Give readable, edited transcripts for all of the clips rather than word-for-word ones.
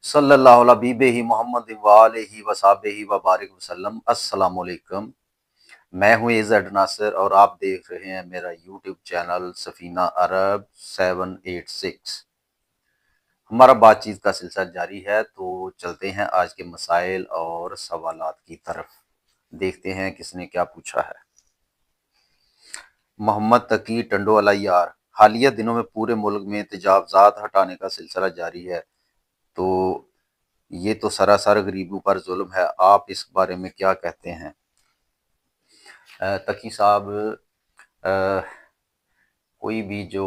صلی اللہ علیہ حبیبہ محمد وآلہ وصحبہ وبارک وسلم۔ السلام علیکم، میں ہوں عزت ناصر اور آپ دیکھ رہے ہیں میرا یوٹیوب چینل سفینہ عرب 786۔ ہمارا بات چیت کا سلسلہ جاری ہے، تو چلتے ہیں آج کے مسائل اور سوالات کی طرف، دیکھتے ہیں کس نے کیا پوچھا ہے۔ محمد تقی ٹنڈو علیار، حالیہ دنوں میں پورے ملک میں تجاوزات ہٹانے کا سلسلہ جاری ہے، تو یہ تو سراسر غریبوں پر ظلم ہے، آپ اس بارے میں کیا کہتے ہیں؟ تقی صاحب، کوئی بھی جو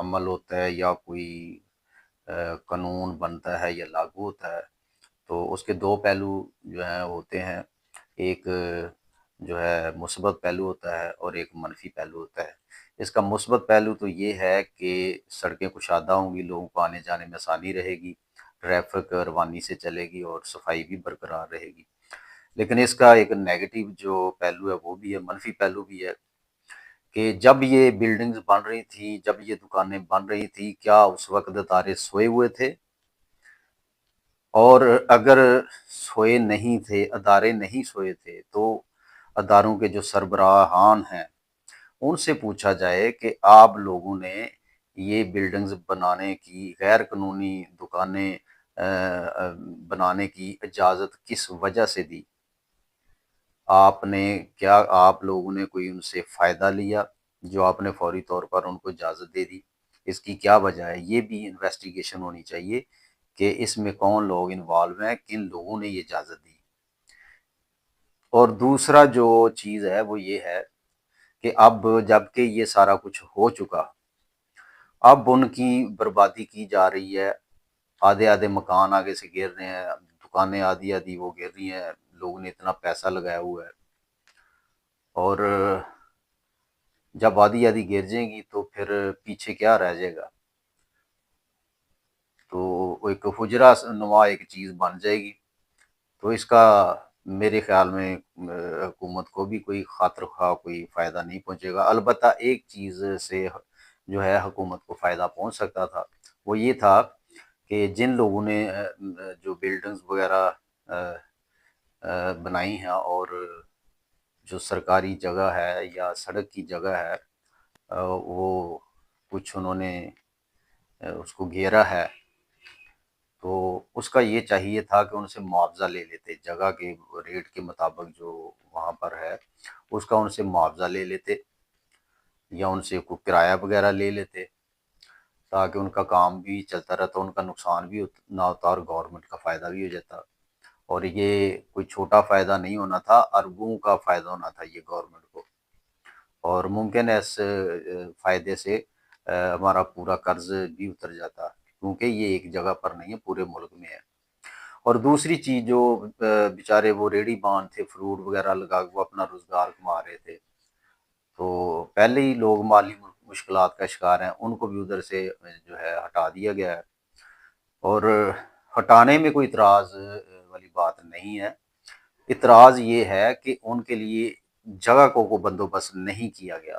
عمل ہوتا ہے یا کوئی قانون بنتا ہے یا لاگو ہوتا ہے، تو اس کے دو پہلو جو ہیں ہوتے ہیں، ایک جو ہے مثبت پہلو ہوتا ہے اور ایک منفی پہلو ہوتا ہے۔ اس کا مثبت پہلو تو یہ ہے کہ سڑکیں کشادہ ہوں گی، لوگوں کو آنے جانے میں آسانی رہے گی، ٹریفک روانی سے چلے گی اور صفائی بھی برقرار رہے گی۔ لیکن اس کا ایک نیگیٹو جو پہلو ہے وہ بھی ہے، منفی پہلو بھی ہے، کہ جب یہ بلڈنگز بن رہی تھی، جب یہ دکانیں بن رہی تھی، کیا اس وقت ادارے سوئے ہوئے تھے؟ اور اگر سوئے نہیں تھے، ادارے نہیں سوئے تھے، تو اداروں کے جو سربراہان ہیں ان سے پوچھا جائے کہ آپ لوگوں نے یہ بلڈنگز بنانے کی، غیر قانونی دکانیں بنانے کی اجازت کس وجہ سے دی؟ آپ لوگوں نے کوئی ان سے فائدہ لیا جو آپ نے فوری طور پر ان کو اجازت دے دی؟ اس کی کیا وجہ ہے؟ یہ بھی انویسٹیگیشن ہونی چاہیے کہ اس میں کون لوگ انوالو ہیں، کن لوگوں نے یہ اجازت دی۔ اور دوسرا جو چیز ہے وہ یہ ہے کہ اب جب کہ یہ سارا کچھ ہو چکا، اب ان کی بربادی کی جا رہی ہے، آدھے آدھے مکان آگے سے گر رہے ہیں، دکانیں آدھی آدھی وہ گر رہی ہیں، لوگوں نے اتنا پیسہ لگایا ہوا ہے، اور جب آدھی آدھی گر جائیں گی تو پھر پیچھے کیا رہ جائے گا؟ تو ایک حجرہ نما ایک چیز بن جائے گی۔ تو اس کا میرے خیال میں حکومت کو بھی کوئی خاطر خواہ کوئی فائدہ نہیں پہنچے گا۔ البتہ ایک چیز سے جو ہے حکومت کو فائدہ پہنچ سکتا تھا، وہ یہ تھا کہ جن لوگوں نے جو بلڈنگز وغیرہ بنائی ہیں اور جو سرکاری جگہ ہے یا سڑک کی جگہ ہے، وہ کچھ انہوں نے اس کو گھیرا ہے، تو اس کا یہ چاہیے تھا کہ ان سے معاوضہ لے لیتے، جگہ کے ریٹ کے مطابق جو وہاں پر ہے اس کا ان سے معاوضہ لے لیتے، یا ان سے کوئی کرایہ وغیرہ لے لیتے، تاکہ ان کا کام بھی چلتا رہتا، ان کا نقصان بھی نہ ہوتا اور گورنمنٹ کا فائدہ بھی ہو جاتا۔ اور یہ کوئی چھوٹا فائدہ نہیں ہونا تھا، اربوں کا فائدہ ہونا تھا یہ گورنمنٹ کو، اور ممکن ہے اس فائدے سے ہمارا پورا قرض بھی اتر جاتا، کیونکہ یہ ایک جگہ پر نہیں ہے، پورے ملک میں ہے۔ اور دوسری چیز، جو بیچارے وہ ریڑھی باندھ تھے، فروٹ وغیرہ لگا کے وہ اپنا روزگار کما رہے تھے، تو پہلے ہی لوگ مالی مشکلات کا شکار ہیں، ان کو بھی ادھر سے جو ہے ہٹا دیا گیا ہے۔ اور ہٹانے میں کوئی اعتراض والی بات نہیں ہے، اعتراض یہ ہے کہ ان کے لیے جگہ کو بندوبست نہیں کیا گیا۔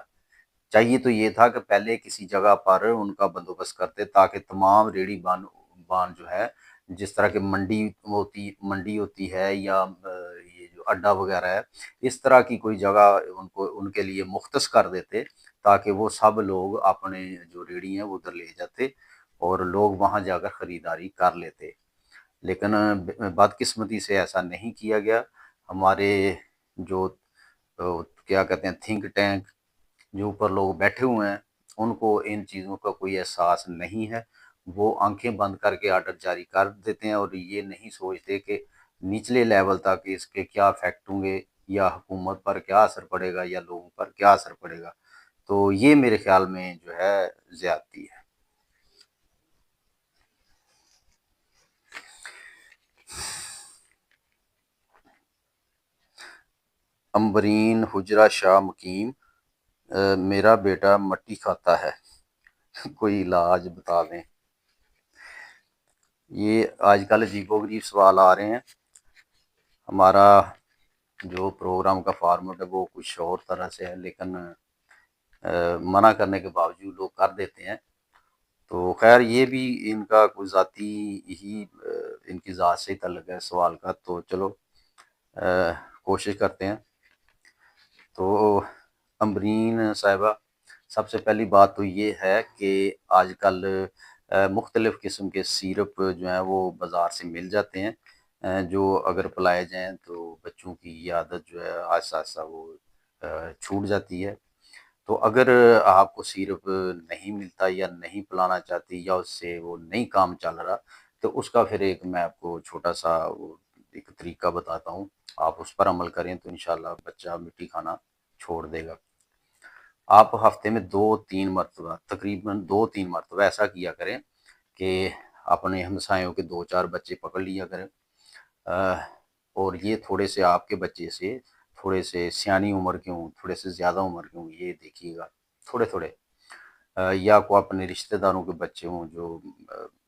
چاہیے تو یہ تھا کہ پہلے کسی جگہ پر ان کا بندوبست کرتے، تاکہ تمام ریڑھی بان جو ہے، جس طرح کہ منڈی ہوتی ہے یا یہ جو اڈا وغیرہ ہے، اس طرح کی کوئی جگہ ان کے لیے مختص کر دیتے، تاکہ وہ سب لوگ اپنے جو ریڑھی ہیں وہ ادھر لے جاتے اور لوگ وہاں جا کر خریداری کر لیتے۔ لیکن بدقسمتی سے ایسا نہیں کیا گیا۔ ہمارے جو کیا کہتے ہیں تھنک ٹینک، جو اوپر لوگ بیٹھے ہوئے ہیں، ان کو ان چیزوں کا کوئی احساس نہیں ہے، وہ آنکھیں بند کر کے آرڈر جاری کر دیتے ہیں، اور یہ نہیں سوچتے کہ نچلے لیول تک اس کے کیا افیکٹ ہوں گے، یا حکومت پر کیا اثر پڑے گا، یا لوگوں پر کیا اثر پڑے گا۔ تو یہ میرے خیال میں جو ہے زیادتی ہے۔ امبرین حجرہ شاہ مقیم، میرا بیٹا مٹی کھاتا ہے، کوئی علاج بتا دیں۔ یہ آج کل عجیب و غریب سوال آ رہے ہیں۔ ہمارا جو پروگرام کا فارمیٹ ہے وہ کچھ اور طرح سے ہے، لیکن منع کرنے کے باوجود لوگ کر دیتے ہیں۔ تو خیر یہ بھی ان کا کوئی ذاتی ہی ان کی ذات سے تعلق ہے سوال کا، تو چلو کوشش کرتے ہیں۔ تو امبرین صاحبہ، سب سے پہلی بات تو یہ ہے کہ آج کل مختلف قسم کے سیرپ جو ہیں وہ بازار سے مل جاتے ہیں، جو اگر پلائے جائیں تو بچوں کی یہ عادت جو ہے آہستہ آہستہ وہ چھوٹ جاتی ہے۔ تو اگر آپ کو سیرپ نہیں ملتا یا نہیں پلانا چاہتی یا اس سے وہ نہیں کام چل رہا، تو اس کا پھر ایک میں آپ کو چھوٹا سا وہ ایک طریقہ بتاتا ہوں، آپ اس پر عمل کریں تو انشاءاللہ بچہ مٹی کھانا چھوڑ دے گا۔ آپ ہفتے میں 2-3 مرتبہ، تقریباً 2-3 مرتبہ ایسا کیا کریں کہ اپنے ہمسایوں کے 2-4 بچے پکڑ لیا کریں، اور یہ تھوڑے سے آپ کے بچے سے تھوڑے سے سیانی عمر کے ہوں، تھوڑے سے زیادہ عمر کے ہوں، یہ دیکھیے گا تھوڑے تھوڑے، یا کو اپنے رشتہ داروں کے بچے ہوں جو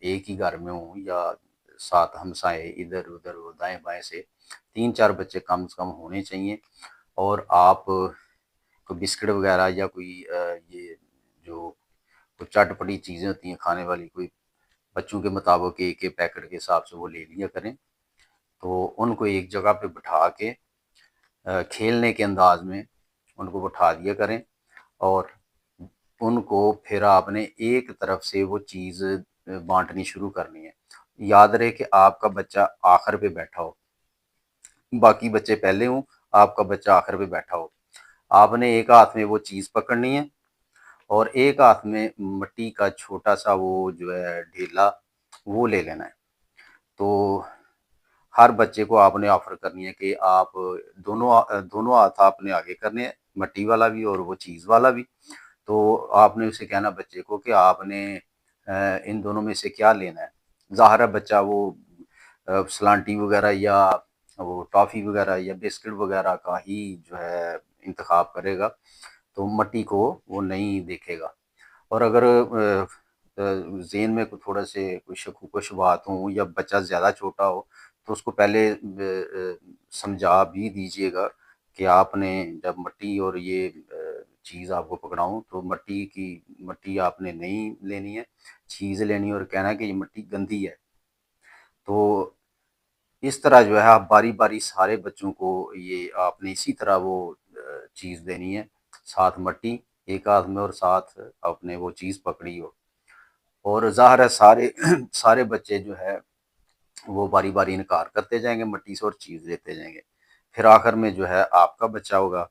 ایک ہی گھر میں ہوں، یا ساتھ ہمسائے ادھر ادھر دائیں بائیں سے 3-4 بچے کم سے کم ہونے چاہیے۔ اور آپ کوئی بسکٹ وغیرہ یا کوئی یہ جو کوئی چٹ پٹی چیزیں ہوتی ہیں کھانے والی، کوئی بچوں کے مطابق ایک ایک پیکٹ کے حساب سے وہ لے لیا کریں، تو ان کو ایک جگہ پہ بٹھا کے کھیلنے کے انداز میں ان کو بٹھا دیا کریں، اور ان کو پھر آپ نے ایک طرف سے وہ چیز بانٹنی شروع کرنی ہے۔ یاد رہے کہ آپ کا بچہ آخر پہ بیٹھا ہو، باقی بچے پہلے ہوں، آپ کا بچہ آخر پہ بیٹھا ہو، آپ نے ایک ہاتھ میں وہ چیز پکڑنی ہے اور ایک ہاتھ میں مٹی کا چھوٹا سا وہ جو ہے ڈھیلا وہ لے لینا ہے۔ تو ہر بچے کو آپ نے آفر کرنی ہے کہ آپ دونوں ہاتھ آپ نے آگے کرنے ہیں، مٹی والا بھی اور وہ چیز والا بھی۔ تو آپ نے اسے کہنا بچے کو کہ آپ نے ان دونوں میں سے کیا لینا ہے۔ ظاہر ہے بچہ وہ سلانٹی وغیرہ یا وہ ٹافی وغیرہ یا بسکٹ وغیرہ کا ہی جو ہے انتخاب کرے گا، تو مٹی کو وہ نہیں دیکھے گا۔ اور اگر ذہن میں تھوڑا سے کوئی شکوک و شبہات ہوں یا بچہ زیادہ چھوٹا ہو، تو اس کو پہلے سمجھا بھی دیجیے گا کہ آپ نے جب مٹی اور یہ چیز آپ کو پکڑاؤں تو مٹی آپ نے نہیں لینی ہے، چیز لینی ہے، اور کہنا ہے کہ یہ مٹی گندی ہے۔ تو اس طرح جو ہے آپ باری باری سارے بچوں کو یہ آپ نے اسی طرح وہ چیز دینی ہے، ساتھ مٹی ایک ہاتھ میں اور ساتھ آپ نے وہ چیز پکڑی ہو۔ اور ظاہر ہے سارے بچے جو ہے وہ باری باری انکار کرتے جائیں گے مٹی سے اور چیز لیتے جائیں گے، پھر آخر میں جو ہے آپ کا بچہ ہوگا،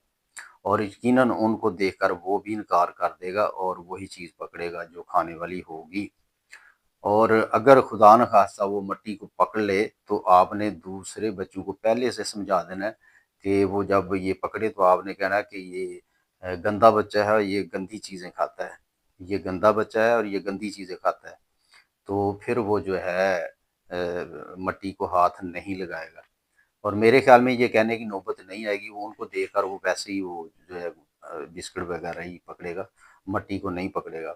اور یقیناً ان کو دیکھ کر وہ بھی انکار کر دے گا اور وہی چیز پکڑے گا جو کھانے والی ہوگی۔ اور اگر خدا نخواستہ وہ مٹی کو پکڑ لے تو آپ نے دوسرے بچوں کو پہلے سے سمجھا دینا ہے کہ وہ جب یہ پکڑے تو آپ نے کہنا ہے کہ یہ گندا بچہ ہے، یہ گندی چیزیں کھاتا ہے، یہ گندا بچہ ہے اور یہ گندی چیزیں کھاتا ہے، تو پھر وہ جو ہے مٹی کو ہاتھ نہیں لگائے گا۔ اور میرے خیال میں یہ کہنے کی نوبت نہیں آئے گی، وہ ان کو دیکھ کر وہ ویسے ہی وہ جو ہے بسکٹ وغیرہ ہی پکڑے گا، مٹی کو نہیں پکڑے گا۔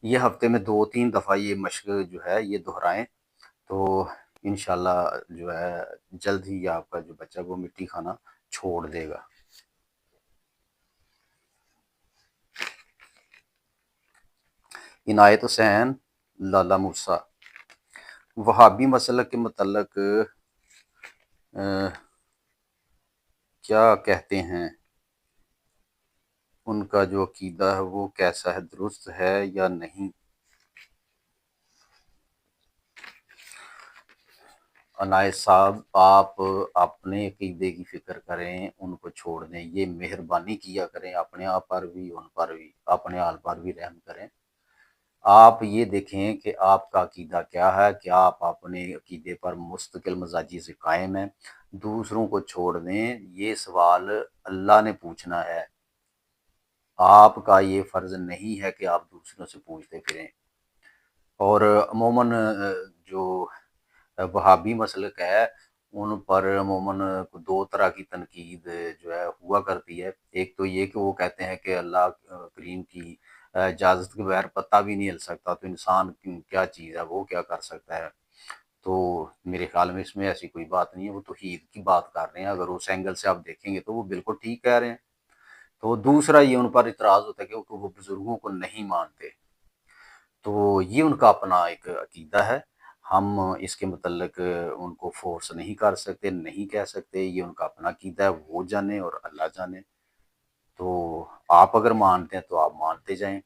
یہ ہفتے میں 2-3 دفعہ یہ مشق جو ہے یہ دہرائیں، تو انشاءاللہ جو ہے جلد ہی آپ کا جو بچہ وہ مٹی کھانا چھوڑ دے گا۔ عنایت حسین لالا موسیٰ، وہابی مسلک کے متعلق کیا کہتے ہیں؟ ان کا جو عقیدہ ہے وہ کیسا ہے، درست ہے یا نہیں؟ عنایت صاحب، آپ اپنے عقیدے کی فکر کریں، ان کو چھوڑ دیں، یہ مہربانی کیا کریں، اپنے آپ پر بھی ان پر بھی اپنے حال پر بھی رحم کریں۔ آپ یہ دیکھیں کہ آپ کا عقیدہ کیا ہے، کیا آپ اپنے عقیدے پر مستقل مزاجی سے قائم ہیں؟ دوسروں کو چھوڑ دیں، یہ سوال اللہ نے پوچھنا ہے، آپ کا یہ فرض نہیں ہے کہ آپ دوسروں سے پوچھتے پھریں۔ اور عموماً جو وہابی مسلک ہے ان پر عموماً 2 طرح کی تنقید جو ہے ہوا کرتی ہے۔ ایک تو یہ کہ وہ کہتے ہیں کہ اللہ کریم کی اجازت کے بغیر پتہ بھی نہیں ہل سکتا، تو انسان کیا چیز ہے، وہ کیا کر سکتا ہے؟ تو میرے خیال میں اس میں ایسی کوئی بات نہیں ہے، وہ توحید کی بات کر رہے ہیں، اگر اس اینگل سے آپ دیکھیں گے تو وہ بالکل ٹھیک کہہ رہے ہیں۔ تو دوسرا یہ ان پر اعتراض ہوتا ہے کہ وہ بزرگوں کو نہیں مانتے۔ تو یہ ان کا اپنا ایک عقیدہ ہے، ہم اس کے متعلق ان کو فورس نہیں کر سکتے، نہیں کہہ سکتے، یہ ان کا اپنا عقیدہ ہے، وہ جانے اور اللہ جانے۔ تو آپ اگر مانتے ہیں تو آپ مانتے جائیں،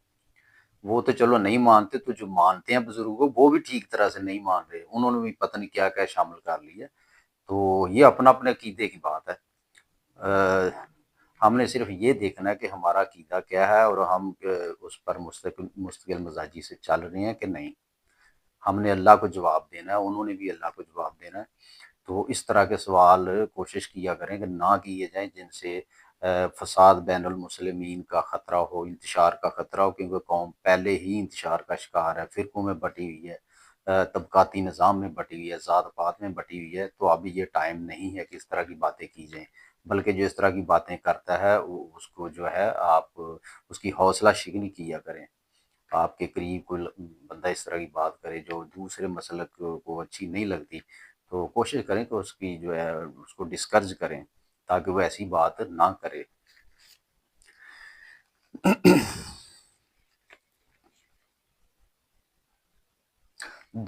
وہ تو چلو نہیں مانتے، تو جو مانتے ہیں بزرگوں وہ بھی ٹھیک طرح سے نہیں مان رہے، انہوں نے بھی پتہ نہیں کیا کیا شامل کر لیا۔ تو یہ اپنا اپنے عقیدے کی بات ہے، ہم نے صرف یہ دیکھنا ہے کہ ہمارا عقیدہ کیا ہے اور ہم اس پر مستقل مزاجی سے چل رہے ہیں کہ نہیں۔ ہم نے اللہ کو جواب دینا ہے، انہوں نے بھی اللہ کو جواب دینا ہے۔ تو اس طرح کے سوال کوشش کیا کریں کہ نہ کیے جائیں جن سے فساد بین المسلمین کا خطرہ ہو، انتشار کا خطرہ ہو، کیونکہ قوم پہلے ہی انتشار کا شکار ہے، فرقوں میں بٹی ہوئی ہے، طبقاتی نظام میں بٹی ہوئی ہے، ذات پات میں بٹی ہوئی ہے۔ تو ابھی یہ ٹائم نہیں ہے کہ اس طرح کی باتیں کی جائیں، بلکہ جو اس طرح کی باتیں کرتا ہے اس کو جو ہے آپ اس کی حوصلہ شکنی کیا کریں۔ آپ کے قریب کوئی بندہ اس طرح کی بات کرے جو دوسرے مسلک کو اچھی نہیں لگتی، تو کوشش کریں کہ اس کی جو ہے اس کو ڈسکرج کریں تاکہ وہ ایسی بات نہ کرے۔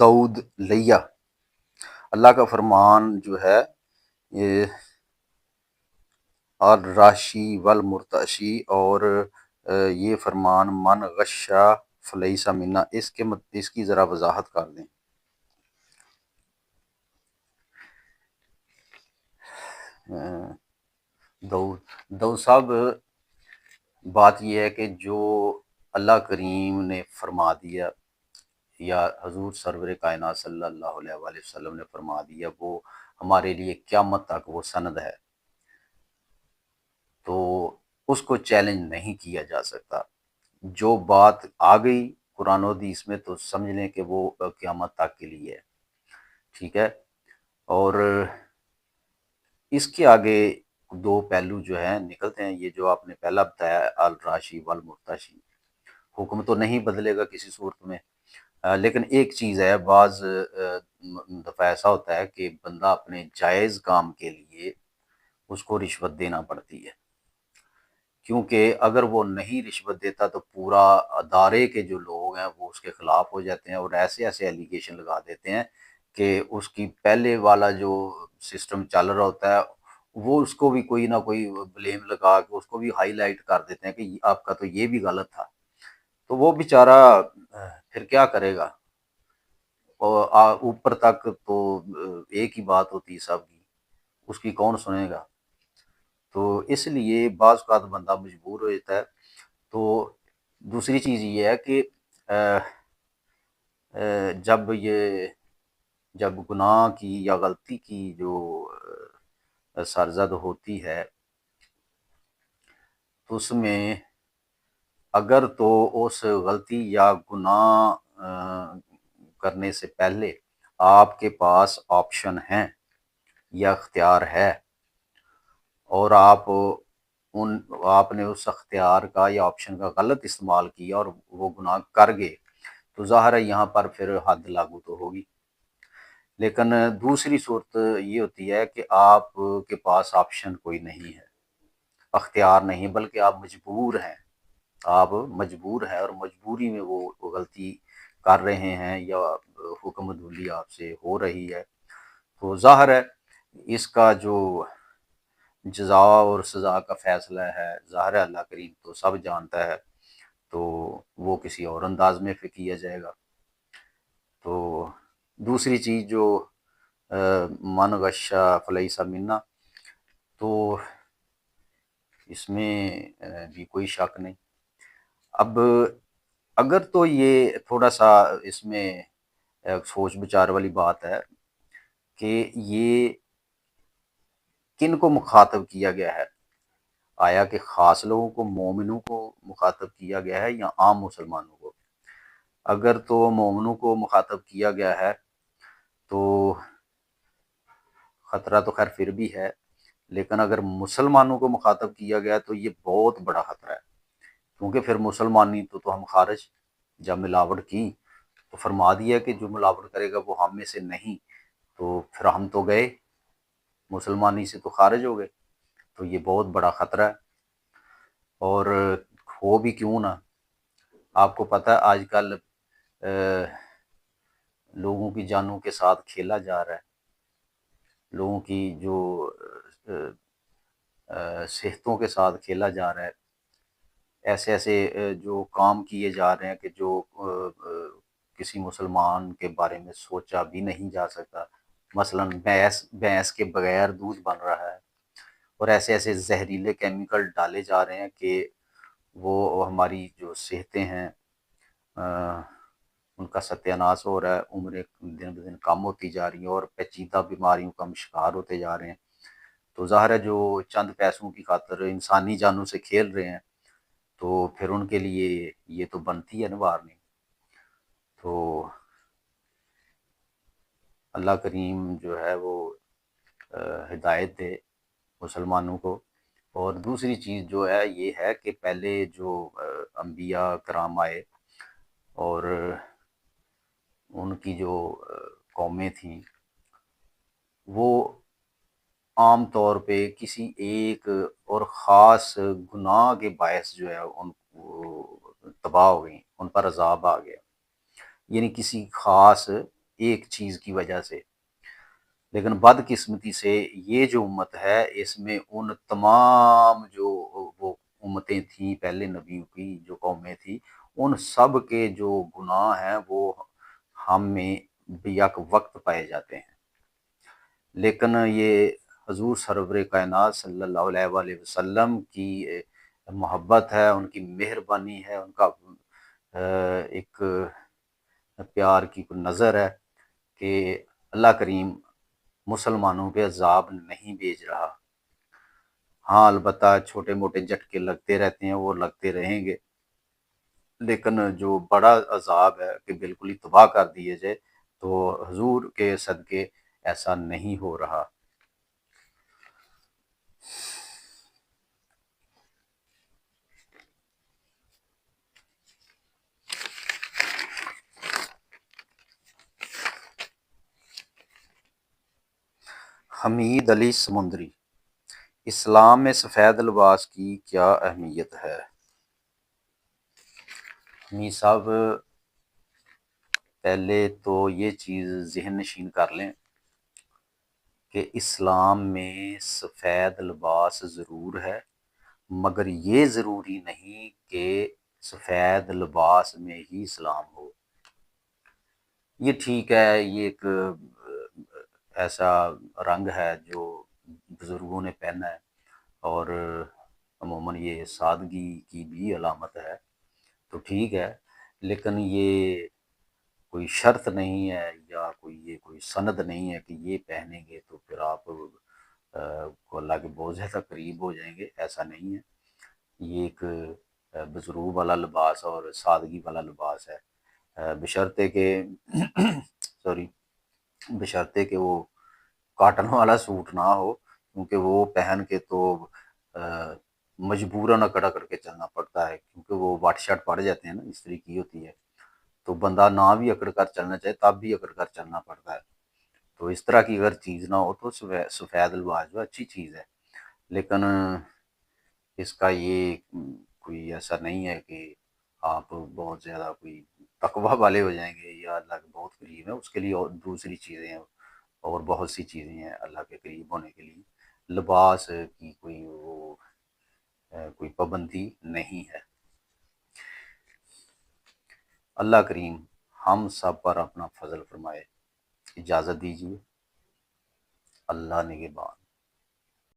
دعود لیا، اللہ کا فرمان جو ہے یہ اور راشی والمرتشی، اور یہ فرمان من غشا فلیس منا، اس کی ذرا وضاحت کر دیں۔ دعود صاحب، بات یہ ہے کہ جو اللہ کریم نے فرما دیا یا حضور سرور کائنات صلی اللہ علیہ وآلہ وسلم نے فرما دیا، وہ ہمارے لیے قیامت تک وہ سند ہے، تو اس کو چیلنج نہیں کیا جا سکتا۔ جو بات آ گئی قرآن و حدیث میں تو سمجھ لیں کہ وہ قیامت تک کے لیے ہے، ٹھیک ہے۔ اور اس کے آگے دو پہلو جو ہیں نکلتے ہیں، یہ جو آپ نے پہلا بتایا الراشی والمرتشی، حکم تو نہیں بدلے گا کسی صورت میں، لیکن ایک چیز ہے، بعض دفعہ ایسا ہوتا ہے کہ بندہ اپنے جائز کام کے لیے اس کو رشوت دینا پڑتی ہے، کیونکہ اگر وہ نہیں رشوت دیتا تو پورا ادارے کے جو لوگ ہیں وہ اس کے خلاف ہو جاتے ہیں اور ایسے ایسے ایلیگیشن لگا دیتے ہیں کہ اس کی پہلے والا جو سسٹم چل رہا ہوتا ہے وہ اس کو بھی کوئی نہ کوئی بلیم لگا کے اس کو بھی ہائی لائٹ کر دیتے ہیں کہ آپ کا تو یہ بھی غلط تھا، تو وہ بیچارہ پھر کیا کرے گا؟ اور اوپر تک تو ایک ہی بات ہوتی ہے سب کی، اس کی کون سنے گا؟ تو اس لیے بعض اوقات بندہ مجبور ہو جاتا ہے۔ تو دوسری چیز یہ ہے کہ جب گناہ کی یا غلطی کی جو سرزد ہوتی ہے تو اس میں اگر تو اس غلطی یا گناہ کرنے سے پہلے آپ کے پاس آپشن ہیں یا اختیار ہے، اور آپ نے اس اختیار کا یا آپشن کا غلط استعمال کیا اور وہ گناہ کر گئے، تو ظاہر ہے یہاں پر پھر حد لاگو تو ہوگی۔ لیکن دوسری صورت یہ ہوتی ہے کہ آپ کے پاس آپشن کوئی نہیں ہے، اختیار نہیں، بلکہ آپ مجبور ہیں، آپ مجبور ہیں اور مجبوری میں وہ غلطی کر رہے ہیں یا حکم عدولی آپ سے ہو رہی ہے، تو ظاہر ہے اس کا جو جزا اور سزا کا فیصلہ ہے، ظاہر ہے اللہ کریم تو سب جانتا ہے، تو وہ کسی اور انداز میں پھر کیا جائے گا۔ تو دوسری چیز جو من غشا فلیس منا، تو اس میں بھی کوئی شک نہیں۔ اب اگر تو یہ تھوڑا سا اس میں سوچ بچار والی بات ہے کہ یہ کن کو مخاطب کیا گیا ہے، آیا کہ خاص لوگوں کو، مومنوں کو مخاطب کیا گیا ہے یا عام مسلمانوں کو؟ اگر تو مومنوں کو مخاطب کیا گیا ہے تو خطرہ تو خیر پھر بھی ہے، لیکن اگر مسلمانوں کو مخاطب کیا گیا تو یہ بہت بڑا خطرہ ہے، کیونکہ پھر مسلمانی تو ہم خارج، جب ملاوٹ کی تو فرما دیا کہ جو ملاوٹ کرے گا وہ ہم میں سے نہیں، تو پھر ہم تو گئے، مسلمانی سے تو خارج ہو گئے، تو یہ بہت بڑا خطرہ ہے۔ اور ہو بھی کیوں نہ، آپ کو پتہ ہے آج کل لوگوں کی جانوں کے ساتھ کھیلا جا رہا ہے، لوگوں کی جو صحتوں کے ساتھ کھیلا جا رہا ہے، ایسے ایسے جو کام کیے جا رہے ہیں کہ جو کسی مسلمان کے بارے میں سوچا بھی نہیں جا سکتا، مثلا بھینس کے بغیر دودھ بن رہا ہے، اور ایسے ایسے زہریلے کیمیکل ڈالے جا رہے ہیں کہ وہ ہماری جو صحتیں ہیں ان کا ستیہ ناش ہو رہا ہے، عمریں دن بدن کم ہوتی جا رہی ہیں اور پیچیدہ بیماریوں کا ہم شکار ہوتے جا رہے ہیں۔ تو ظاہر ہے جو چند پیسوں کی خاطر انسانی جانوں سے کھیل رہے ہیں، تو پھر ان کے لیے یہ تو بنتی ہے نا وارننگ۔ تو اللہ کریم جو ہے وہ ہدایت دے مسلمانوں کو۔ اور دوسری چیز جو ہے یہ ہے کہ پہلے جو انبیاء کرام آئے اور ان کی جو قومیں تھیں، وہ عام طور پہ کسی ایک اور خاص گناہ کے باعث جو ہے ان کو تباہ ہو گئیں، ان پر عذاب آ گیا، یعنی کسی خاص ایک چیز کی وجہ سے۔ لیکن بدقسمتی سے یہ جو امت ہے، اس میں ان تمام جو وہ امتیں تھیں پہلے نبیوں کی جو قومیں تھیں، ان سب کے جو گناہ ہیں وہ ہم میں بیک وقت پائے جاتے ہیں۔ لیکن یہ حضور سرور کائنات صلی اللہ علیہ وآلہ وسلم کی محبت ہے، ان کی مہربانی ہے، ان کا ایک پیار کی نظر ہے کہ اللہ کریم مسلمانوں پہ عذاب نہیں بھیج رہا۔ ہاں البتہ چھوٹے موٹے جھٹکے لگتے رہتے ہیں، وہ لگتے رہیں گے، لیکن جو بڑا عذاب ہے کہ بالکل ہی تباہ کر دیے جائے، تو حضور کے صدقے ایسا نہیں ہو رہا۔ حمید علی سمندری: اسلام میں سفید لباس کی کیا اہمیت ہے؟ حمید صاحب پہلے تو یہ چیز ذہن نشین کر لیں کہ اسلام میں سفید لباس ضرور ہے، مگر یہ ضروری نہیں کہ سفید لباس میں ہی اسلام ہو۔ یہ ٹھیک ہے، یہ ایک ایسا رنگ ہے جو بزرگوں نے پہنا ہے، اور عموماً یہ سادگی کی بھی علامت ہے، تو ٹھیک ہے، لیکن یہ کوئی شرط نہیں ہے یا کوئی سند نہیں ہے کہ یہ پہنیں گے تو پھر آپ کو اللہ کے بہت زیادہ قریب ہو جائیں گے، ایسا نہیں ہے۔ یہ ایک بزرگ والا لباس اور سادگی والا لباس ہے، بشرطے کہ بشرطے کہ وہ کاٹن والا سوٹ نہ ہو، کیونکہ وہ پہن کے تو مجبوراً اکڑ کر کے چلنا پڑتا ہے، کیونکہ وہ واٹ شرٹ پڑ جاتے ہیں نا، استری کی ہوتی ہے، تو بندہ نہ بھی اکڑ کر چلنا چاہے تب بھی اکڑ کر چلنا پڑتا ہے۔ تو اس طرح کی اگر چیز نہ ہو تو سفید لباس جو اچھی چیز ہے، لیکن اس کا یہ کوئی ایسا نہیں ہے کہ آپ بہت زیادہ کوئی تقویٰ والے ہو جائیں گے یا اللہ کے بہت قریب ہیں۔ اس کے لیے اور دوسری چیزیں ہیں، اور بہت سی چیزیں ہیں اللہ کے قریب ہونے کے لیے، لباس کی کوئی پابندی نہیں ہے۔ اللہ کریم ہم سب پر اپنا فضل فرمائے۔ اجازت دیجیے، اللہ نگہبان۔